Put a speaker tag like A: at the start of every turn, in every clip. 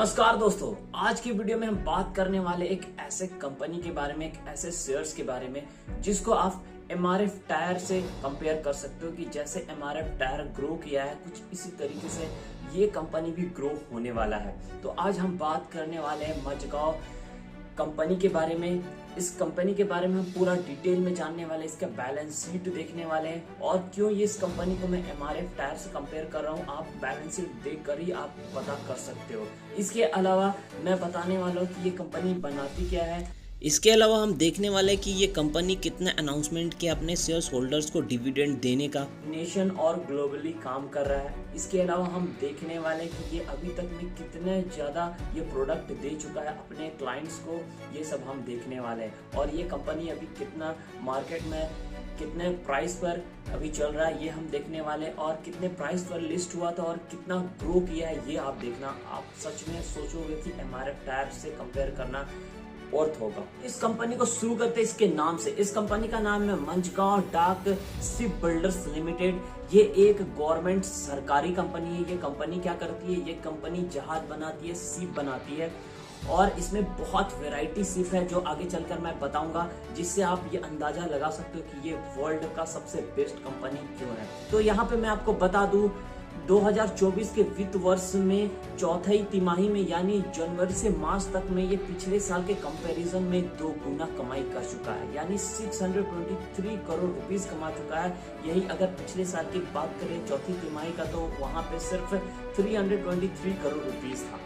A: नमस्कार दोस्तों, आज की वीडियो में हम बात करने वाले एक ऐसे कंपनी के बारे में, एक ऐसे शेयर्स के बारे में जिसको आप एमआरएफ टायर से कंपेयर कर सकते हो कि जैसे एमआरएफ टायर ग्रो किया है कुछ इसी तरीके से ये कंपनी भी ग्रो होने वाला है। तो आज हम बात करने वाले हैं मजगांव कंपनी के बारे में। इस कंपनी के बारे में हम पूरा डिटेल में जानने वाले, इसका बैलेंस शीट देखने वाले हैं और क्यों ये इस कंपनी को मैं एमआरएफ टायर से कंपेयर कर रहा हूँ, आप बैलेंस शीट देखकर ही आप पता कर सकते हो। इसके अलावा मैं बताने वाला हूँ कि ये कंपनी बनाती क्या है।
B: इसके अलावा हम देखने वाले कि ये कंपनी कितने अनाउंसमेंट किया अपने शेयर्स होल्डर्स को डिविडेंड देने का,
A: नेशन और ग्लोबली काम कर रहा है। इसके अलावा हम देखने वाले कि ये अभी तक में कितने ज्यादा ये प्रोडक्ट दे चुका है अपने क्लाइंट्स को, ये सब हम देखने वाले हैं। और ये कंपनी अभी कितना मार्केट में कितने प्राइस पर अभी चल रहा है ये हम देखने वाले, और कितने प्राइस पर लिस्ट हुआ था और कितना ग्रो किया है ये आप देखना। आप सच में सोचोगे कि एमआरएफ टायर से कंपेयर करना अर्थ होगा। इस कंपनी को शुरू करते हैं इसके नाम से। इस कंपनी का नाम है मजगांव डाक शिप बिल्डर्स लिमिटेड। ये एक गवर्नमेंट सरकारी कंपनी है। ये कंपनी क्या करती है, ये कंपनी जहाज बनाती है, शिप बनाती है और इसमें बहुत वैरायटी शिप है जो आगे चलकर मैं बताऊंगा, जिससे आप ये अंदाजा लगा सकते हो कि ये वर्ल्ड का सबसे बेस्ट कंपनी क्यों है। तो यहाँ पे मैं आपको बता दूं 2024 के वित्त वर्ष में चौथाई तिमाही में यानी जनवरी से मार्च तक में ये पिछले साल के कंपैरिजन में 2 गुना कमाई कर चुका है, यानी 623 करोड़ रुपीस कमा चुका है। यही अगर पिछले साल की बात करें चौथी तिमाही का, तो वहां पे सिर्फ 323 करोड़ रुपीस था।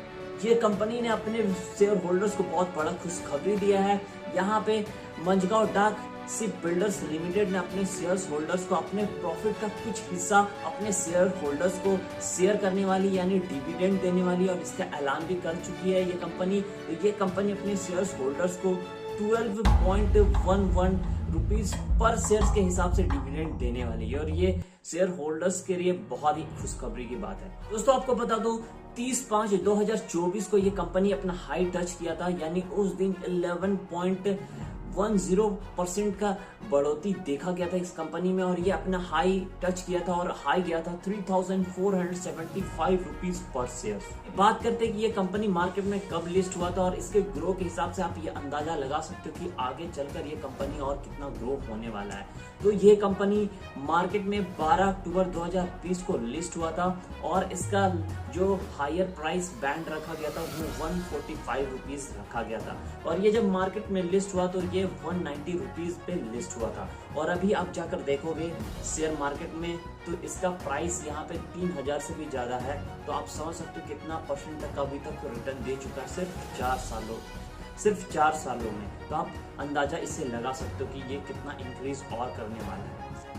A: ये कंपनी ने अपने शेयर होल्डर्स को बहुत बड़ा खुशखबरी दिया है। यहाँ पे मजगांव डाक शिप बिल्डर्स लिमिटेड ने अपने शेयर होल्डर्स को अपने प्रॉफिट का कुछ हिस्सा अपने शेयर होल्डर्स को शेयर करने वाली यानी डिविडेंड देने वाली, और इसका ऐलान भी कर चुकी है ये कंपनी। तो ये कंपनी अपने शेयर होल्डर्स को 12.11 रुपीज पर शेयर के हिसाब से डिविडेंड देने वाली है, और ये शेयर होल्डर्स के लिए बहुत ही खुशखबरी की बात है। दोस्तों आपको बता दूं 30/5/2024 को ये कंपनी अपना हाई टच किया था, यानी उस दिन 11.10% का बढ़ोतरी देखा गया था इस कंपनी में, और ये अपना हाई टच किया था और हाई गया था 3,475 रुपीज पर शेयर। बात करते हैं कि ये कंपनी मार्केट में कब लिस्ट हुआ था, और इसके ग्रो के हिसाब से आप ये अंदाजा लगा सकते हो कि आगे चलकर ये कंपनी और कितना ग्रो होने वाला है। तो ये कंपनी मार्केट में 12 अक्टूबर 2020 को लिस्ट हुआ था, और इसका जो हायर प्राइस बैंड रखा गया था वो 145 रुपीज रखा गया था, और ये जब मार्केट में लिस्ट हुआ तो ये 190 रुपीज पे लिस्ट हुआ था। और अभी आप जाकर देखोगे शेयर मार्केट में तो इसका प्राइस यहाँ पे 3000 से भी ज्यादा है। तो आप समझ सकते हो कितना परसेंट तक अभी तक रिटर्न दे चुका है सिर्फ 4 सालों में। तो आप अंदाजा इससे लगा सकते हो कि ये कितना इंक्रीज और करने वाला है।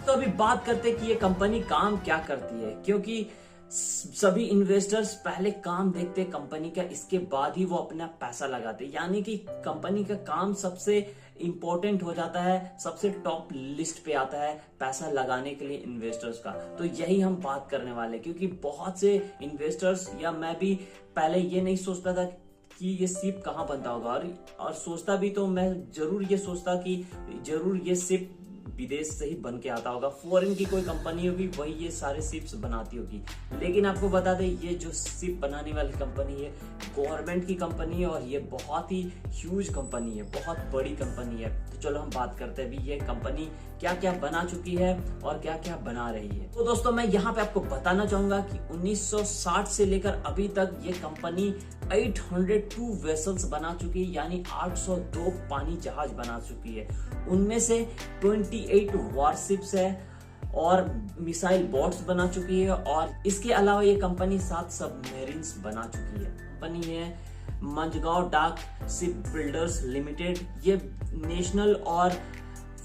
A: तो अभी बात करते हैं कि ये कंपनी काम क्या करती है, क्योंकि सभी इन्वेस्टर्स पहले काम देखते हैं कंपनी का, इसके बाद ही वो अपना पैसा लगाते हैं। यानी कि कंपनी का काम सबसे इंपॉर्टेंट हो जाता है, सबसे टॉप लिस्ट पे आता है पैसा लगाने के लिए इन्वेस्टर्स का। तो यही हम बात करने वाले, क्योंकि बहुत से इन्वेस्टर्स या मैं भी पहले ये नहीं सोचता था कि ये शिप कहाँ बनता होगा, और सोचता भी तो मैं जरूर ये सोचता कि जरूर ये शिप विदेश से ही बन के आता होगा, फॉरेन की कोई कंपनी होगी वही ये सारे शिप्स बनाती होगी। लेकिन आपको बता दें ये जो शिप बनाने वाली कंपनी है गवर्नमेंट की कंपनी है, और ये बहुत ही ह्यूज कंपनी है, बहुत बड़ी कंपनी है। तो चलो हम बात करते हैं अभी ये कंपनी क्या क्या बना चुकी है और क्या क्या बना रही है। तो दोस्तों मैं यहाँ पे आपको बताना चाहूंगा कि 1960 से लेकर अभी तक ये कंपनी 802 वेसल्स बना चुकी है, यानी 802 पानी जहाज बना चुकी है। उनमें से 28 वॉरशिप्स है और मिसाइल बोट्स बना चुकी है, और इसके अलावा ये कंपनी 7 सबमरीन्स बना चुकी है। कंपनी है मजगांव डाक शिप बिल्डर्स लिमिटेड। ये नेशनल और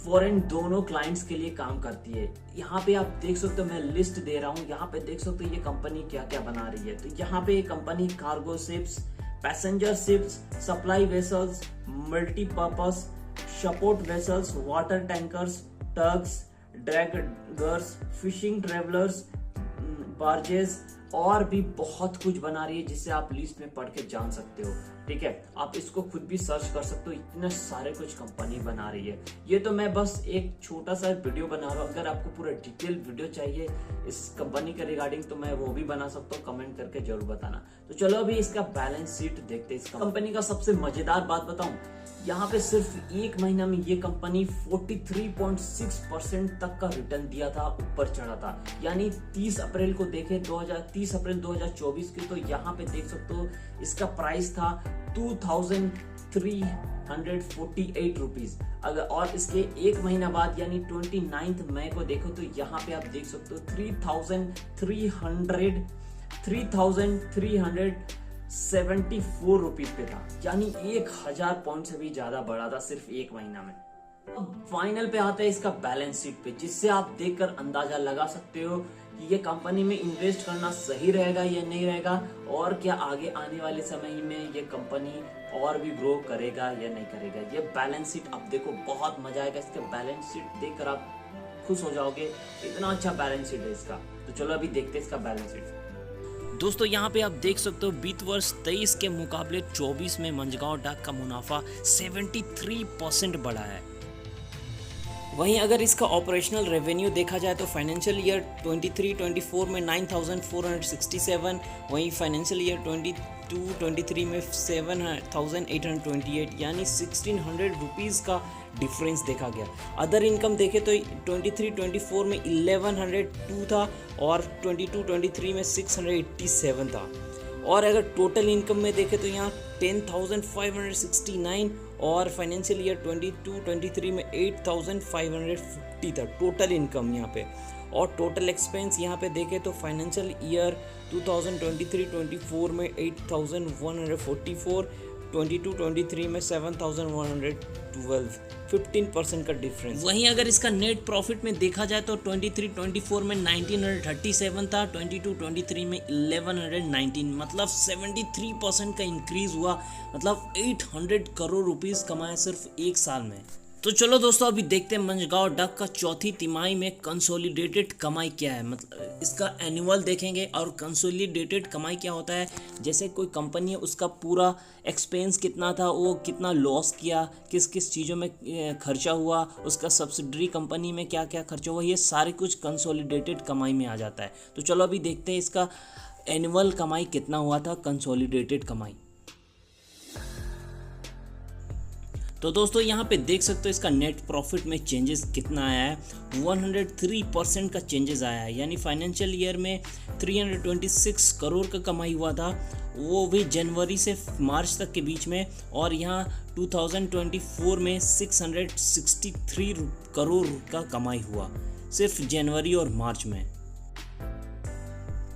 A: फॉरेन दोनों क्लाइंट्स के लिए काम करती है। यहाँ पे आप देख सकते हो, मैं लिस्ट दे रहा हूँ, यहाँ पे देख सकते हो ये कंपनी क्या क्या बना रही है। तो यहाँ पे ये company cargo ships, passenger ships, supply vessels, multipurpose support vessels, water tankers, tugs, dredgers, fishing trawlers, barges, और भी बहुत कुछ बना रही है जिससे आप लिस्ट में पढ़ के जान सकते हो। ठीक है, आप इसको खुद भी सर्च कर सकते हो, इतने सारे कुछ कंपनी बना रही है। ये तो मैं बस एक छोटा सा वीडियो बना रहा हूँ, अगर आपको पूरा डिटेल वीडियो चाहिए इस कंपनी के रिगार्डिंग तो मैं वो भी बना सकता हूँ, कमेंट करके जरूर बताना। तो चलो अभी इसका बैलेंस शीट देखते हैं। इस कंपनी का सबसे मजेदार बात बताऊं, यहाँ पे सिर्फ एक महीना में ये कंपनी 43.6% तक का रिटर्न दिया था, ऊपर चढ़ा था। यानी 30 अप्रैल को देखे 30 अप्रैल 2024 की, तो यहाँ पे देख सकते हो इसका प्राइस था 2348 रुपीज। अगर और इसके एक महीना बाद यानी 29 मई को देखो तो यहाँ पे आप देख सकते हो 3374 रुपीज पे था, यानी 1000 पॉइंट से भी ज्यादा बढ़ा था सिर्फ एक महीना में। अब फाइनल पे आता है इसका बैलेंस शीट पे, जिससे आप देखकर अंदाजा लगा सकते हो कि ये कंपनी में इन्वेस्ट करना सही रहेगा या नहीं रहेगा, और क्या आगे आने वाले समय में ये कंपनी और भी ग्रो करेगा या नहीं करेगा। ये बैलेंस शीट अब देखो, बहुत मजा आएगा इसका बैलेंस शीट देखकर, आप खुश हो जाओगे, इतना अच्छा बैलेंस शीट है इसका। तो चलो अभी देखते हैं इसका बैलेंस शीट।
B: दोस्तों यहाँ पे आप देख सकते हो बीत वर्ष 23 के मुकाबले 24 में मंझगांव डाक का मुनाफा 73% बढ़ा है। वहीं अगर इसका ऑपरेशनल रेवेन्यू देखा जाए तो फाइनेंशियल ईयर 23-24 में 9467, वहीं फाइनेंशियल ईयर 22-23 में 7828, यानी 1600 रुपीज़ का डिफरेंस देखा गया। अदर इनकम देखे तो 23-24 में 1102 था और 22-23 में 687 था। और अगर टोटल इनकम में देखें तो यहाँ 10,569 और फाइनेंशियल ईयर 22-23 में 8,550 था टोटल इनकम यहाँ पे। और टोटल एक्सपेंस यहाँ पे देखें तो फाइनेंशियल ईयर 2023-24 में 8,144, 22-23 में 7,112, 15% का डिफरेंस। वहीं अगर इसका नेट प्रॉफिट में देखा जाए तो 23-24 में 1937 था, 22-23 में 1119, मतलब 73% का इंक्रीज हुआ, मतलब 800 करोड़ रुपीस कमाए सिर्फ एक साल में। तो चलो दोस्तों अभी देखते हैं मंझगांव डाक का चौथी तिमाही में कंसोलिडेटेड कमाई क्या है। मतलब इसका एनुअल देखेंगे और कंसोलिडेटेड कमाई क्या होता है, जैसे कोई कंपनी है उसका पूरा एक्सपेंस कितना था, वो कितना लॉस किया, किस किस चीज़ों में खर्चा हुआ, उसका सब्सिडरी कंपनी में क्या क्या खर्चा हुआ, ये सारे कुछ कंसोलिडेटेड कमाई में आ जाता है। तो चलो अभी देखते हैं इसका एनुअल कमाई कितना हुआ था, कंसोलिडेटेड कमाई। तो दोस्तों यहाँ पे देख सकते हो इसका नेट प्रॉफिट में चेंजेस कितना आया है, 103% का चेंजेस आया है। यानी फाइनेंशियल ईयर में 326 करोड़ का कमाई हुआ था, वो भी जनवरी से मार्च तक के बीच में, और यहाँ 2024 में 663 करोड़ का कमाई हुआ सिर्फ जनवरी और मार्च में।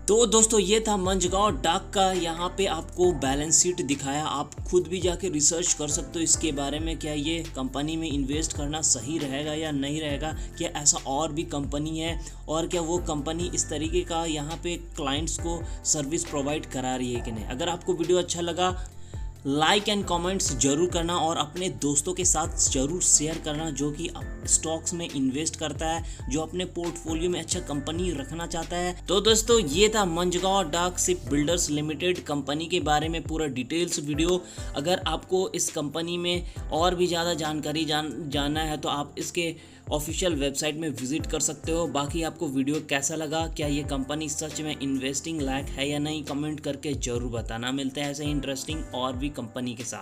B: तो दोस्तों ये था मंझगांव डाक का, यहाँ पे आपको बैलेंस शीट दिखाया। आप खुद भी जाके रिसर्च कर सकते हो इसके बारे में, क्या ये कंपनी में इन्वेस्ट करना सही रहेगा या नहीं रहेगा, क्या ऐसा और भी कंपनी है, और क्या वो कंपनी इस तरीके का यहाँ पे क्लाइंट्स को सर्विस प्रोवाइड करा रही है कि नहीं। अगर आपको वीडियो अच्छा लगा लाइक एंड कमेंट्स जरूर करना, और अपने दोस्तों के साथ जरूर शेयर करना जो कि स्टॉक्स में इन्वेस्ट करता है, जो अपने पोर्टफोलियो में अच्छा कंपनी रखना चाहता है। तो दोस्तों ये था मंझगांव डाक शिप बिल्डर्स लिमिटेड कंपनी के बारे में पूरा डिटेल्स वीडियो। अगर आपको इस कंपनी में और भी ज़्यादा जानकारी जानना है तो आप इसके ऑफिशियल वेबसाइट में विजिट कर सकते हो। बाकी आपको वीडियो कैसा लगा, क्या ये कंपनी सच में इन्वेस्टिंग लायक है या नहीं, कमेंट करके जरूर बताना। मिलते हैं ऐसे इंटरेस्टिंग और भी कंपनी के साथ।